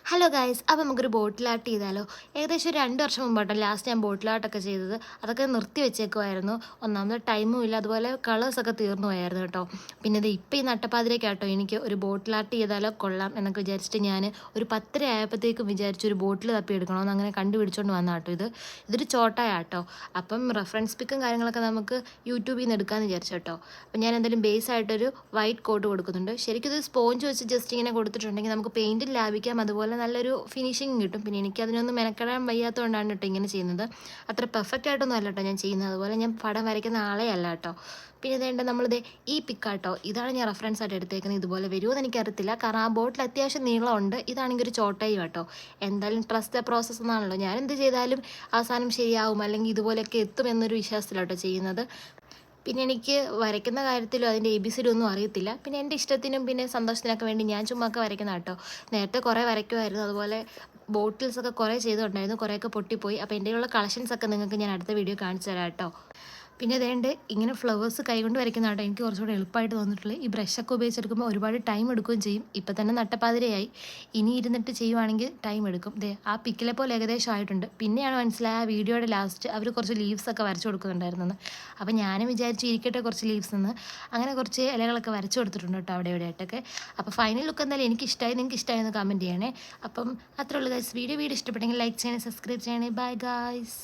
Hello guys, അപ്പോൾ നമുക്കൊരു bottle art ചെയ്താലോ? ഏകദേശം ഒരു 2 വർഷം മുമ്പാട്ടോ ലാസ്റ്റ് ഞാൻ ബോട്ടിൽ ആർട്ടൊക്കെ ചെയ്തത്. അതൊക്കെ നിർത്തി വെച്ചേക്കുമായിരുന്നു. ഒന്നാമത് ടൈമും ഇല്ല, അതുപോലെ കളേഴ്സൊക്കെ തീർന്നു പോയായിരുന്നു കേട്ടോ. പിന്നെ ഇത് ഇപ്പോൾ ഈ നട്ടപ്പാതിരേക്കാട്ടോ എനിക്ക് ഒരു ബോട്ടിൽ ആർട്ട് ചെയ്താലോ കൊള്ളാം എന്നൊക്കെ വിചാരിച്ചിട്ട് ഞാൻ ഒരു 10:30 ആയപ്പോഴത്തേക്കും വിചാരിച്ചു ഒരു ബോട്ടിൽ തപ്പി എടുക്കണമെന്ന് അങ്ങനെ കണ്ടുപിടിച്ചുകൊണ്ട് വന്ന കേട്ടോ ഇതൊരു ചോട്ടായാട്ടോ. അപ്പം റെഫറൻസ് പിക്കും കാര്യങ്ങളൊക്കെ നമുക്ക് യൂട്യൂബിൽ നിന്ന് എടുക്കാമെന്ന് വിചാരിച്ചു കേട്ടോ. അപ്പം ഞാൻ എന്തായാലും ബേസ് ആയിട്ടൊരു വൈറ്റ് കോട്ട് കൊടുക്കുന്നുണ്ട്. ശരിക്കും ഇത് സ്പോഞ്ച് വെച്ച് ജസ്റ്റ് ഇങ്ങനെ കൊടുത്തിട്ടുണ്ടെങ്കിൽ നമുക്ക് പെയിൻറ്റിൽ ലാഭിക്കാം, അതുപോലെ നല്ലൊരു ഫിനിഷിങ് കിട്ടും. പിന്നെ എനിക്ക് അതിനൊന്നും മെനക്കെടാൻ വയ്യാത്തതുകൊണ്ടാണ് കേട്ടോ ഇങ്ങനെ ചെയ്യുന്നത്. അത്ര പെർഫെക്റ്റ് ആയിട്ടൊന്നും അല്ല കേട്ടോ ഞാൻ ചെയ്യുന്നത്. അതുപോലെ ഞാൻ പടം വരയ്ക്കുന്ന ആളെ അല്ല കേട്ടോ. പിന്നെ ഇതേണ്ട നമ്മളിത് ഈ പിക്കാട്ടോ, ഇതാണ് ഞാൻ റെഫറൻസ് ആയിട്ട് എടുത്തേക്കുന്നത്. ഇതുപോലെ വരുമോ എന്ന് എനിക്കറിയത്തില്ല, കാരണം ആ ബോട്ടിൽ അത്യാവശ്യം നീളമുണ്ട്. ഇതാണെങ്കിൽ ഒരു ചോട്ടായി കേട്ടോ. എന്തായാലും ട്രസ്റ്റ് ദ പ്രോസസ്സ് എന്നാണല്ലോ, ഞാൻ എന്ത് ചെയ്താലും അവസാനം ശരിയാവും അല്ലെങ്കിൽ ഇതുപോലെയൊക്കെ എത്തും എന്നൊരു വിശ്വാസത്തിലാട്ടോ ചെയ്യുന്നത്. പിന്നെ എനിക്ക് വരയ്ക്കുന്ന കാര്യത്തിലും അതിൻ്റെ ABCD ഒന്നും അറിയത്തില്ല. പിന്നെ എൻ്റെ ഇഷ്ടത്തിനും പിന്നെ സന്തോഷത്തിനൊക്കെ വേണ്ടി ഞാൻ ചുമ്മാക്കെ വരയ്ക്കുന്ന കേട്ടോ. നേരത്തെ കുറേ വരയ്ക്കുമായിരുന്നു, അതുപോലെ ബോട്ടിൽസൊക്കെ കുറേ ചെയ്തിട്ടുണ്ടായിരുന്നു, കുറേയൊക്കെ പൊട്ടിപ്പോയി. അപ്പോൾ എൻ്റെ ഉള്ള കളക്ഷൻസൊക്കെ നിങ്ങൾക്ക് ഞാൻ അടുത്ത വീഡിയോ കാണിച്ചു തരാം കേട്ടോ. പിന്നെ അതേണ്ട് ഇങ്ങനെ ഫ്ലവേഴ്സ് കൈകൊണ്ട് വരയ്ക്കുന്ന കേട്ടോ എനിക്ക് കുറച്ചുകൂടെ എളുപ്പമായിട്ട് തോന്നിയിട്ടുള്ളത്. ഈ ബ്രഷൊക്കെ ഉപയോഗിച്ചെടുക്കുമ്പോൾ ഒരുപാട് ടൈം എടുക്കുകയും ചെയ്യും. ഇപ്പം തന്നെ നട്ടപ്പാതിരയായി, ഇനി ഇരുന്നിട്ട് ചെയ്യുവാണെങ്കിൽ ടൈം എടുക്കും. ആ പിക്കിലെ പോലെ ഏകദേശം ആയിട്ടുണ്ട്. പിന്നെയാണ് മനസ്സിലായ ആ വീഡിയോയുടെ ലാസ്റ്റ് അവർ കുറച്ച് ലീവ്സൊക്കെ വരച്ചു കൊടുക്കുന്നുണ്ടായിരുന്നെന്ന്. അപ്പം ഞാനും വിചാരിച്ചു ഇരിക്കട്ടെ കുറച്ച് ലീവ്സ് എന്ന്, അങ്ങനെ കുറച്ച് ഇലകളൊക്കെ വരച്ചു കൊടുത്തിട്ടുണ്ട് കേട്ടോ അവിടെ ഇവിടെ ആയിട്ടൊക്കെ. അപ്പോൾ ഫൈനൽ ലുക്ക് എന്തായാലും എനിക്കിഷ്ടമായി, നിങ്ങൾക്ക് ഇഷ്ടമായെന്ന് കമൻറ്റ് ചെയ്യണേ. അപ്പം അത്രേ ഉള്ളൂ ഗൈസ്. വീഡിയോ ഇഷ്ടപ്പെട്ടെങ്കിൽ ലൈക്ക് ചെയ്യണേ, സബ്സ്ക്രൈബ് ചെയ്യണേ. Bye guys.